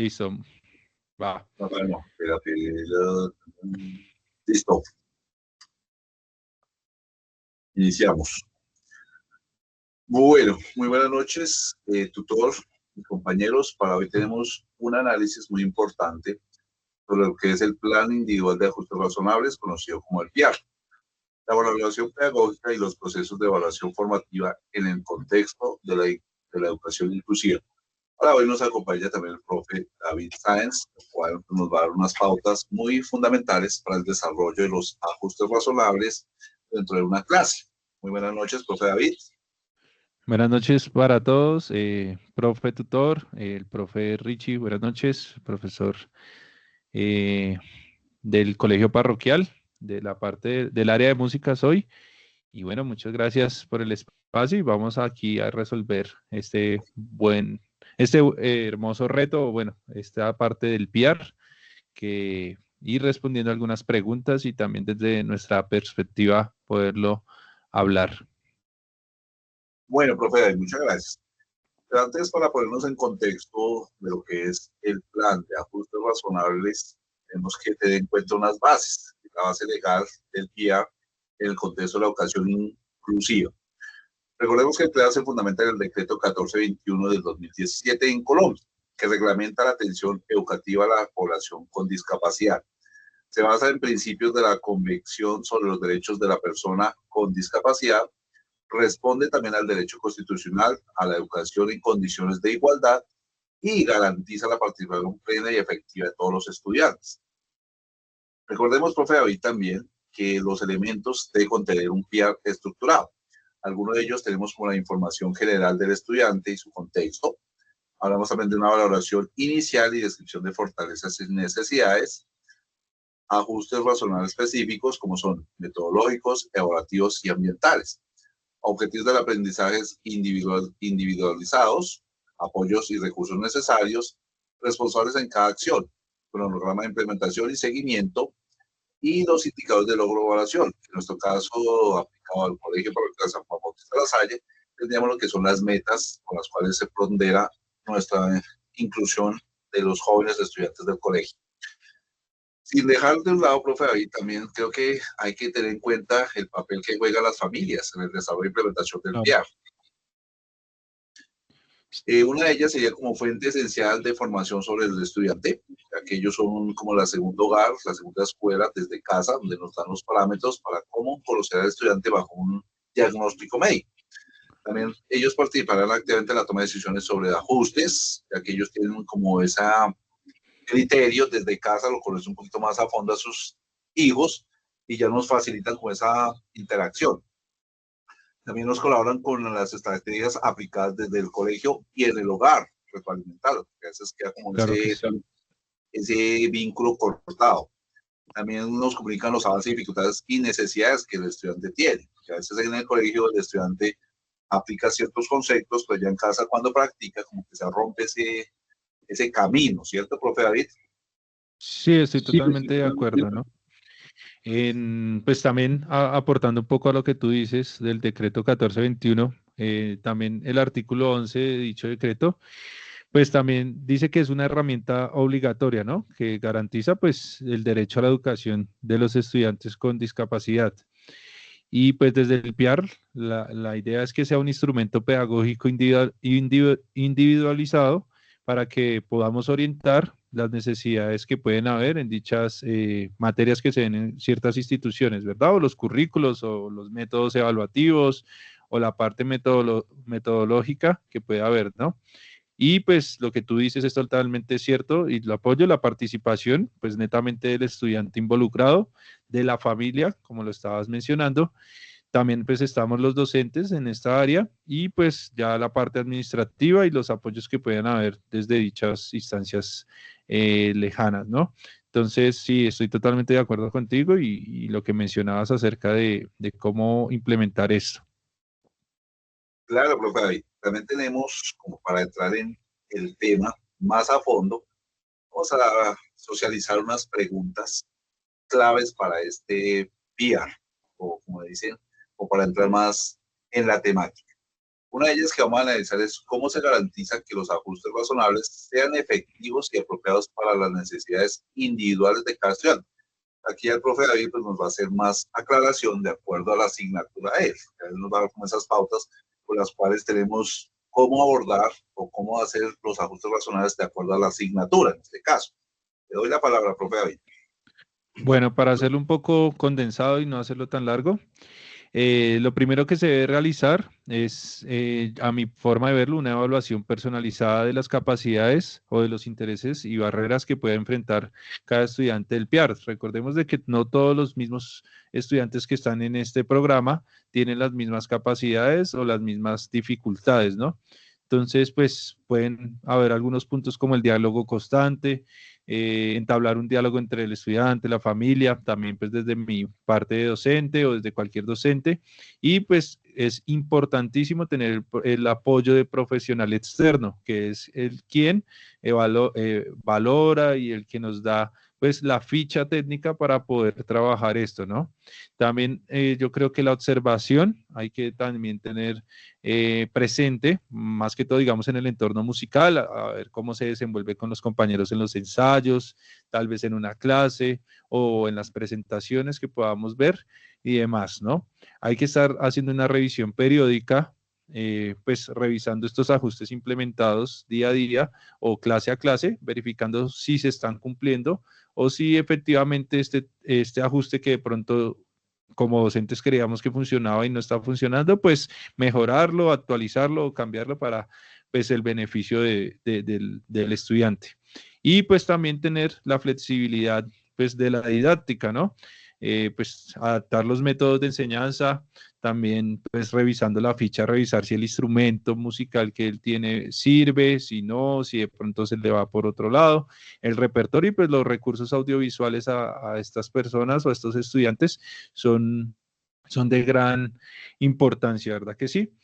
Listo, va. Bueno, listo, iniciamos. Bueno, muy buenas noches, tutor y compañeros. Para hoy tenemos un análisis muy importante sobre lo que es el Plan Individual de Ajustes Razonables, conocido como el PIAR, la evaluación pedagógica y los procesos de evaluación formativa en el contexto de la educación inclusiva. Para hoy nos acompaña también el profe David Sáenz, el cual nos va a dar unas pautas muy fundamentales para el desarrollo de los ajustes razonables dentro de una clase. Muy buenas noches, profe David. Buenas noches para todos, profe tutor, el profe Richie, buenas noches, profesor eh, del colegio parroquial, de la parte del área de música soy. Y bueno, muchas gracias por el espacio y vamos aquí a resolver hermoso reto, o bueno, esta parte del PR, que ir respondiendo algunas preguntas y también desde nuestra perspectiva poderlo hablar. Bueno, profe David, muchas gracias. Pero antes, para ponernos en contexto de lo que es el plan de ajustes razonables, tenemos que tener en cuenta unas bases, la base legal del PIA en el contexto de la educación inclusiva. Recordemos que el plan se fundamenta en el decreto 1421 del 2017 en Colombia, que reglamenta la atención educativa a la población con discapacidad. Se basa en principios de la Convención sobre los Derechos de la Persona con Discapacidad, responde también al derecho constitucional a la educación en condiciones de igualdad y garantiza la participación plena y efectiva de todos los estudiantes. Recordemos, profe David, también que los elementos de contener un PIA estructurado. Algunos de ellos tenemos como la información general del estudiante y su contexto. Hablamos también de una valoración inicial y descripción de fortalezas y necesidades, ajustes razonables específicos como son metodológicos, evaluativos y ambientales, objetivos del aprendizaje individualizados, apoyos y recursos necesarios, responsables en cada acción, cronograma de implementación y seguimiento, y los indicadores de logro o evaluación. En nuestro caso, aplicado al Colegio Parroquial San Juan Bautista de la Salle, tendríamos lo que son las metas con las cuales se pondera nuestra inclusión de los jóvenes estudiantes del colegio. Sin dejar de un lado, profe David, también creo que hay que tener en cuenta el papel que juegan las familias en el desarrollo e implementación del Claro. PIA. Una de ellas sería como fuente esencial de formación sobre el estudiante, ya que ellos son como la segunda hogar, la segunda escuela desde casa, donde nos dan los parámetros para cómo conocer al estudiante bajo un diagnóstico médico. También ellos participarán activamente en la toma de decisiones sobre ajustes, ya que ellos tienen como ese criterio desde casa, lo conocen un poquito más a fondo a sus hijos y ya nos facilitan con esa interacción. También nos colaboran con las estrategias aplicadas desde el colegio y en el hogar retroalimental, que a veces queda como Claro que sí. ese vínculo cortado. También nos comunican los avances, dificultades y necesidades que el estudiante tiene, que a veces en el colegio el estudiante aplica ciertos conceptos, pero ya en casa cuando practica como que se rompe ese camino, ¿cierto, profe David? Sí, estoy totalmente de acuerdo, ¿no? Pues también aportando un poco a lo que tú dices del decreto 1421, también el artículo 11 de dicho decreto, pues también dice que es una herramienta obligatoria, ¿no? Que garantiza pues el derecho a la educación de los estudiantes con discapacidad. Y pues desde el PIAR, la idea es que sea un instrumento pedagógico individualizado para que podamos orientar las necesidades que pueden haber en dichas materias que se den en ciertas instituciones, ¿verdad? O los currículos o los métodos evaluativos o la parte metodológica que pueda haber, ¿no? Y pues lo que tú dices es totalmente cierto y lo apoyo, la participación, pues netamente del estudiante involucrado, de la familia, como lo estabas mencionando. También pues estamos los docentes en esta área y pues ya la parte administrativa y los apoyos que puedan haber desde dichas instancias lejanas, ¿no? Entonces, sí, estoy totalmente de acuerdo contigo y lo que mencionabas acerca de cómo implementar esto. Claro, profe David. También tenemos, como para entrar en el tema más a fondo, vamos a socializar unas preguntas claves para este PR, o como dicen, o para entrar más en la temática. Una de ellas que vamos a analizar es cómo se garantiza que los ajustes razonables sean efectivos y apropiados para las necesidades individuales de cada estudiante. Aquí el profe David pues, nos va a hacer más aclaración de acuerdo a la asignatura de él. Él nos va a dar como esas pautas por las cuales tenemos cómo abordar o cómo hacer los ajustes razonables de acuerdo a la asignatura, en este caso. Le doy la palabra, profe David. Bueno, para hacerlo un poco condensado y no hacerlo tan largo, lo primero que se debe realizar es, a mi forma de verlo, una evaluación personalizada de las capacidades o de los intereses y barreras que pueda enfrentar cada estudiante del PIAR. Recordemos de que no todos los mismos estudiantes que están en este programa tienen las mismas capacidades o las mismas dificultades, ¿no? Entonces, pues pueden haber algunos puntos como el diálogo constante, entablar un diálogo entre el estudiante, la familia, también pues desde mi parte de docente o desde cualquier docente. Y pues es importantísimo tener el apoyo de profesional externo, que es el quien valora y el que nos da pues la ficha técnica para poder trabajar esto, ¿no? También yo creo que la observación hay que también tener presente, más que todo, digamos, en el entorno musical, a ver cómo se desenvuelve con los compañeros en los ensayos, tal vez en una clase o en las presentaciones que podamos ver y demás, ¿no? Hay que estar haciendo una revisión periódica, pues revisando estos ajustes implementados día a día o clase a clase, verificando si se están cumpliendo o si efectivamente este ajuste que de pronto como docentes creíamos que funcionaba y no está funcionando, pues mejorarlo, actualizarlo o cambiarlo para pues el beneficio del estudiante. Y pues también tener la flexibilidad pues de la didáctica, ¿no? Pues adaptar los métodos de enseñanza, también pues revisando la ficha, revisar si el instrumento musical que él tiene sirve, si no, si de pronto se le va por otro lado, el repertorio y pues los recursos audiovisuales a estas personas o a estos estudiantes son de gran importancia, ¿verdad que sí?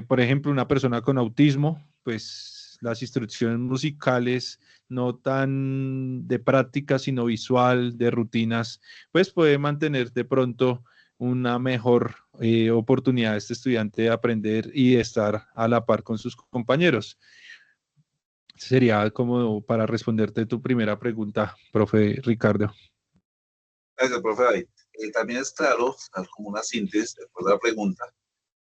Por ejemplo, una persona con autismo, pues las instrucciones musicales no tan de práctica, sino visual, de rutinas, pues puede mantener de pronto una mejor oportunidad de este estudiante de aprender y de estar a la par con sus compañeros. Sería como para responderte tu primera pregunta, profe Ricardo. Gracias, profe David. También es claro, como una síntesis después de la pregunta,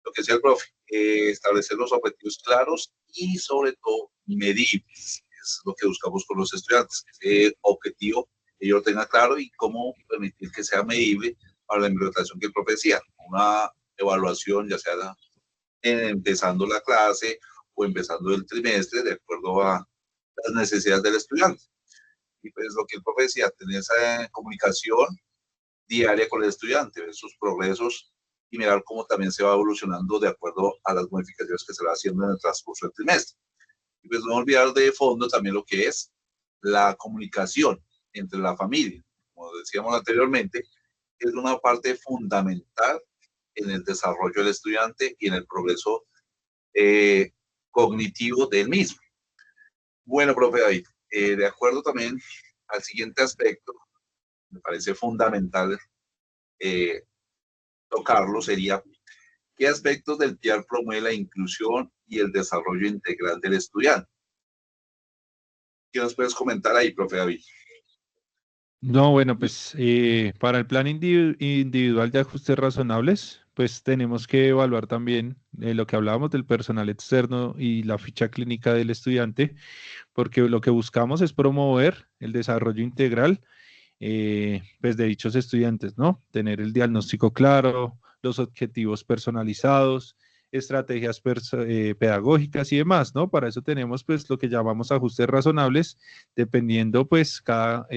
lo que decía el profe, establecer los objetivos claros y sobre todo medibles, es lo que buscamos con los estudiantes, que ese objetivo ellos lo tengan claro y cómo permitir que sea medible para la implementación que el profe decía, una evaluación ya sea empezando la clase o empezando el trimestre de acuerdo a las necesidades del estudiante. Y pues lo que el profe decía, tener esa comunicación diaria con el estudiante, ver sus progresos y mirar cómo también se va evolucionando de acuerdo a las modificaciones que se va haciendo en el transcurso del trimestre. Y pues no olvidar de fondo también lo que es la comunicación entre la familia. Como decíamos anteriormente, es una parte fundamental en el desarrollo del estudiante y en el progreso cognitivo del mismo. Bueno, profe David, de acuerdo también al siguiente aspecto, me parece fundamental eh, tocarlo, sería qué aspectos del PIAR promueve la inclusión y el desarrollo integral del estudiante. ¿Qué nos puedes comentar ahí, profe David? No, bueno, pues para el plan individual de ajustes razonables, pues tenemos que evaluar también lo que hablábamos del personal externo y la ficha clínica del estudiante, porque lo que buscamos es promover el desarrollo integral pues de dichos estudiantes, ¿no? Tener el diagnóstico claro, los objetivos personalizados, estrategias pedagógicas y demás, ¿no? Para eso tenemos pues lo que llamamos ajustes razonables, dependiendo pues cada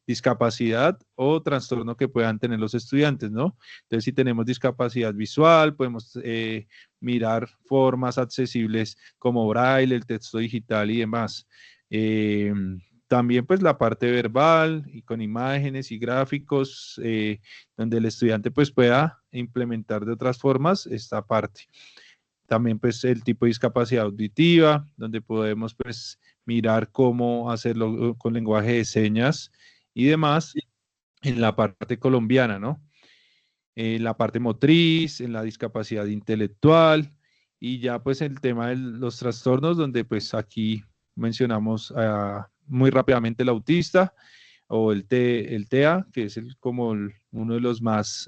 discapacidad o trastorno que puedan tener los estudiantes, ¿no? Entonces, si tenemos discapacidad visual, podemos mirar formas accesibles como braille, el texto digital y demás. También pues la parte verbal y con imágenes y gráficos, donde el estudiante pues pueda implementar de otras formas esta parte. También pues el tipo de discapacidad auditiva, donde podemos pues mirar cómo hacerlo con lenguaje de señas y demás en la parte colombiana, ¿no? En la parte motriz, en la discapacidad intelectual Y ya pues el tema de los trastornos, donde pues aquí mencionamos muy rápidamente el autista o el TEA, que es como uno de los más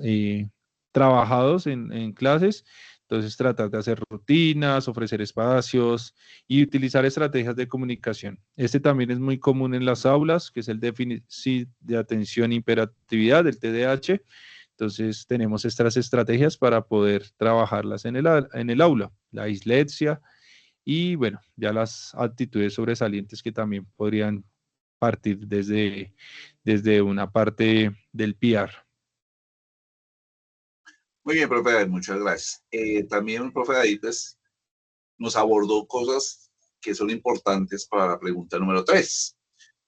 trabajados en clases. Entonces, tratar de hacer rutinas, ofrecer espacios y utilizar estrategias de comunicación. Este también es muy común en las aulas, que es el déficit de atención e hiperactividad, el TDAH. Entonces, tenemos estas estrategias para poder trabajarlas en el aula. La dislexia y, bueno, ya las actitudes sobresalientes que también podrían partir desde una parte del PR. Muy bien, profe David, muchas gracias. También el profe David pues, nos abordó cosas que son importantes para la pregunta número 3,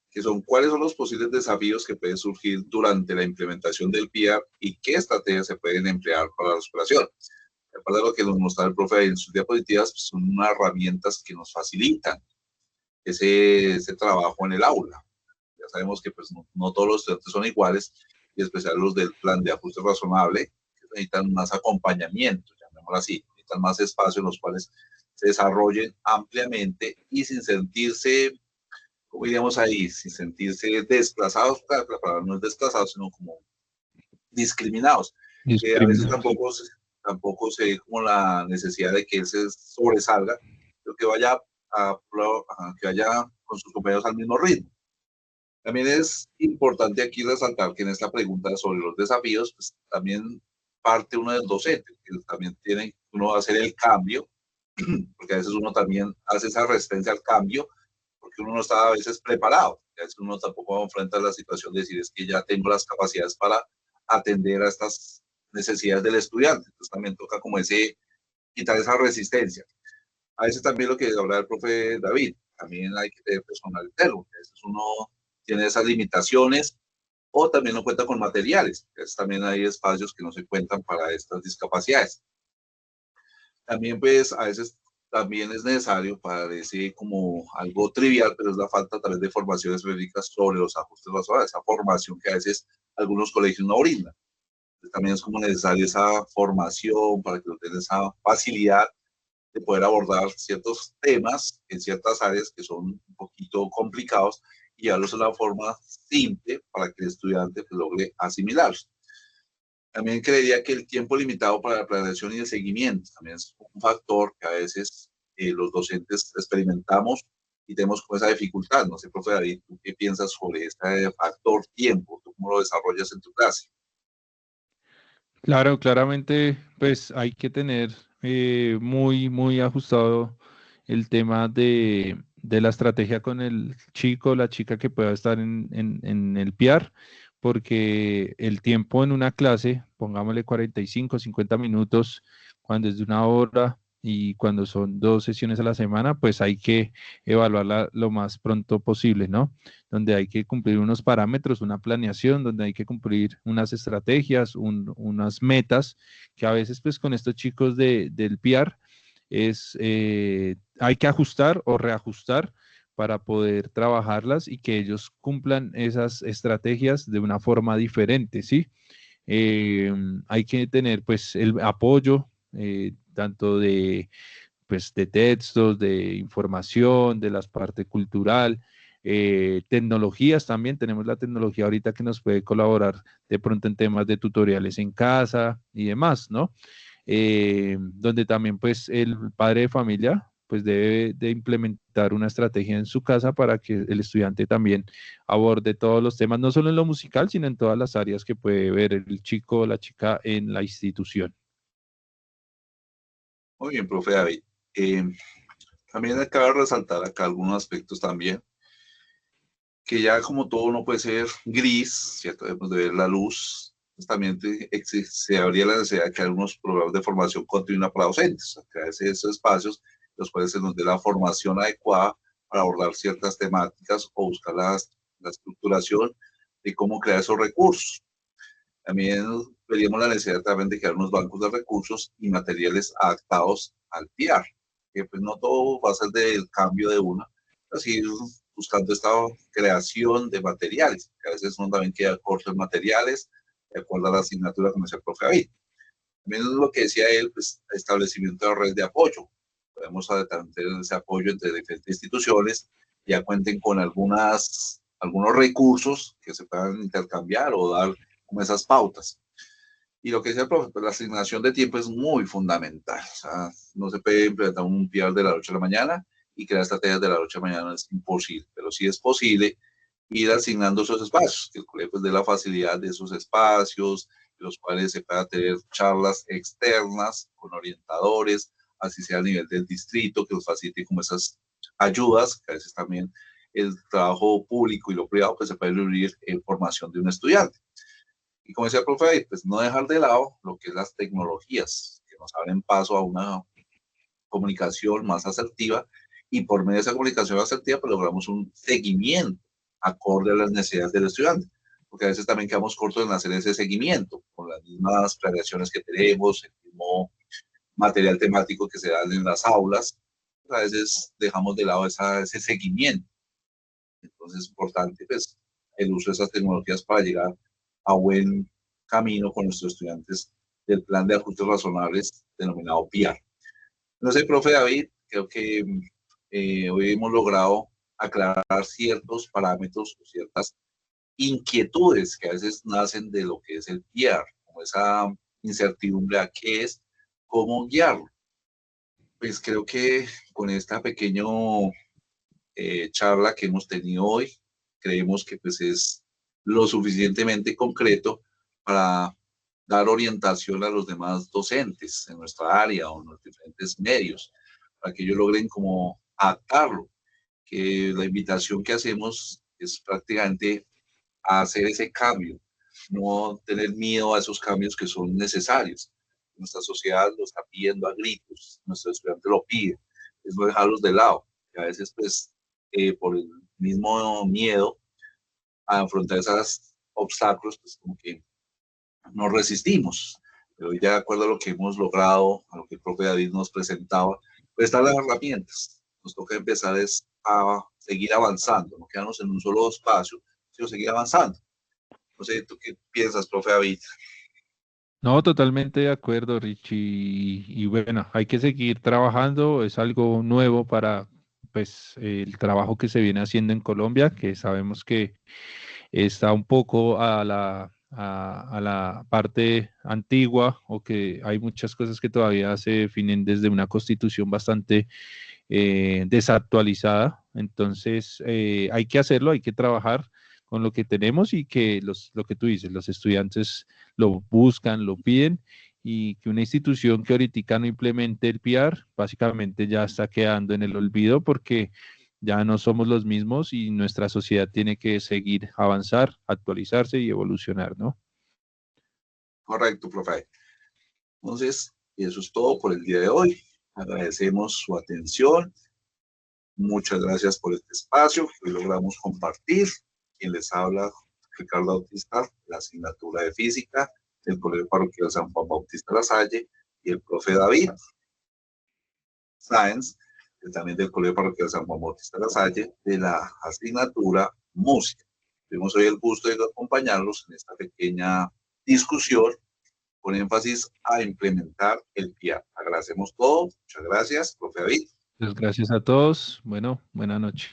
que son cuáles son los posibles desafíos que pueden surgir durante la implementación del PR y qué estrategias se pueden emplear para la superación. Aparte de lo que nos mostraba el profe en sus diapositivas, pues son unas herramientas que nos facilitan ese trabajo en el aula. Ya sabemos que pues, no todos los estudiantes son iguales, y en especial los del plan de ajuste razonable, que necesitan más acompañamiento, llamémoslo así, necesitan más espacio en los cuales se desarrollen ampliamente y sin sentirse, como diríamos ahí, sin sentirse desplazados, claro, la palabra no es desplazados, sino como discriminados. A veces Discriminados. tampoco se ve como la necesidad de que él se sobresalga, pero que vaya, que vaya con sus compañeros al mismo ritmo. También es importante aquí resaltar que en esta pregunta sobre los desafíos, pues también parte uno del docente, que también tiene uno a hacer el cambio, porque a veces uno también hace esa resistencia al cambio, porque uno no está a veces preparado, a veces uno tampoco enfrenta la situación de decir es que ya tengo las capacidades para atender a estas necesidades del estudiante, entonces también toca como quitar esa resistencia. A veces también lo que hablaba el profe David, también hay que tener personal interno, a veces uno tiene esas limitaciones o también no cuenta con materiales, a veces también hay espacios que no se cuentan para estas discapacidades. También pues a veces también es necesario, parece como algo trivial, pero es la falta tal vez de formaciones específicas sobre los ajustes razonables, esa formación que a veces algunos colegios no brindan. Entonces, también es como necesaria esa formación para que tengan esa facilidad de poder abordar ciertos temas en ciertas áreas que son un poquito complicados y darlos de una forma simple para que el estudiante pues, logre asimilarlos. También creería que el tiempo limitado para la planeación y el seguimiento también es un factor que a veces los docentes experimentamos y tenemos con esa dificultad. No sé, profe David, ¿tú qué piensas sobre este factor tiempo? ¿Tú cómo lo desarrollas en tu clase? Claro, claramente, pues hay que tener muy ajustado el tema de la estrategia con el chico o la chica que pueda estar en el PR, porque el tiempo en una clase, pongámosle 45, 50 minutos, cuando es de una hora y cuando son 2 sesiones a la semana, pues hay que evaluarla lo más pronto posible, ¿no? Donde hay que cumplir unos parámetros, una planeación, donde hay que cumplir unas estrategias, unas metas, que a veces pues con estos chicos del PR hay que ajustar o reajustar para poder trabajarlas y que ellos cumplan esas estrategias de una forma diferente, ¿sí? Eh, Hay que tener pues el apoyo tanto pues, de textos, de información, de la parte cultural, tecnologías también. Tenemos la tecnología ahorita que nos puede colaborar de pronto en temas de tutoriales en casa y demás, ¿no? Donde también pues el padre de familia pues debe de implementar una estrategia en su casa para que el estudiante también aborde todos los temas, no solo en lo musical, sino en todas las áreas que puede ver el chico o la chica en la institución. Muy bien, profe David. Eh, También acaba de resaltar acá algunos aspectos también, que ya como todo no puede ser gris, ¿cierto? Debemos de ver la luz. Pues también se habría la necesidad de que algunos programas de formación continua para docentes, o sea, crear esos espacios los cuales se nos dé la formación adecuada para abordar ciertas temáticas o buscar la estructuración de cómo crear esos recursos. También veríamos la necesidad también de crear unos bancos de recursos y materiales adaptados al PR, que pues no todo va a ser del cambio de una, así buscando esta creación de materiales, que a veces uno también queda corto en materiales, de acuerdo a la asignatura que me hace el profe David. También lo que decía él, pues establecimiento de red de apoyo. Podemos tener ese apoyo entre diferentes instituciones, ya cuenten con algunos recursos que se puedan intercambiar o dar como esas pautas. Y lo que decía el profe, pues la asignación de tiempo es muy fundamental. O sea, no se puede implementar un PR de la noche a la mañana y crear estrategias de la noche a la mañana es imposible, pero sí es posible ir asignando esos espacios, que el colegio pues, dé la facilidad de esos espacios, los cuales se pueda tener charlas externas con orientadores, así sea a nivel del distrito, que nos facilite como esas ayudas, que a veces también el trabajo público y lo privado pues se puede reunir en formación de un estudiante. Y como decía el profe, pues no dejar de lado lo que es las tecnologías, que nos abren paso a una comunicación más asertiva y por medio de esa comunicación asertiva pues logramos un seguimiento acorde a las necesidades del estudiante, porque a veces también quedamos cortos en hacer ese seguimiento con las mismas planeaciones que tenemos, el mismo material temático que se da en las aulas, a veces dejamos de lado ese seguimiento. Entonces es importante pues, el uso de esas tecnologías para llegar a buen camino con nuestros estudiantes del plan de ajustes razonables denominado PIAR. No sé, profe David, creo que hoy hemos logrado aclarar ciertos parámetros o ciertas inquietudes que a veces nacen de lo que es el PIAR, como esa incertidumbre a qué es, cómo guiarlo. Pues creo que con esta pequeña charla que hemos tenido hoy, creemos que pues es lo suficientemente concreto para dar orientación a los demás docentes en nuestra área o en los diferentes medios, para que ellos logren como adaptarlo, que la invitación que hacemos es prácticamente a hacer ese cambio, no tener miedo a esos cambios que son necesarios. Nuestra sociedad lo está pidiendo a gritos, nuestro estudiante lo pide, es no dejarlos de lado, que a veces pues por el mismo miedo a afrontar esos obstáculos, pues como que nos resistimos. Pero ya de acuerdo a lo que hemos logrado, a lo que el profe David nos presentaba, pues están las herramientas. Nos toca empezar a seguir avanzando, no quedarnos en un solo espacio, sino seguir avanzando. No sé, ¿tú qué piensas, profe David? No, totalmente de acuerdo, Richie. Y bueno, hay que seguir trabajando. Es algo nuevo para pues el trabajo que se viene haciendo en Colombia, que sabemos que está un poco a la parte antigua o que hay muchas cosas que todavía se definen desde una constitución bastante desactualizada. Entonces, hay que hacerlo, hay que trabajar con lo que tenemos y que lo que tú dices, los estudiantes lo buscan, lo piden y que una institución que ahorita no implemente el PR, básicamente ya está quedando en el olvido porque ya no somos los mismos y nuestra sociedad tiene que seguir avanzar, actualizarse y evolucionar, ¿no? Correcto, profe. Entonces, eso es todo por el día de hoy. Agradecemos su atención. Muchas gracias por este espacio que hoy logramos compartir. Quien les habla, Ricardo Bautista, la asignatura de física del Colegio Parroquial San Juan Bautista La Salle, y el profe David Sáenz, también del Colegio Parroquial San Juan Bautista La Salle, de la asignatura música. Tuvimos hoy el gusto de acompañarlos en esta pequeña discusión con énfasis a implementar el PIA. Agradecemos todo. Muchas gracias, profe David. Pues gracias a todos. Bueno, buena noche.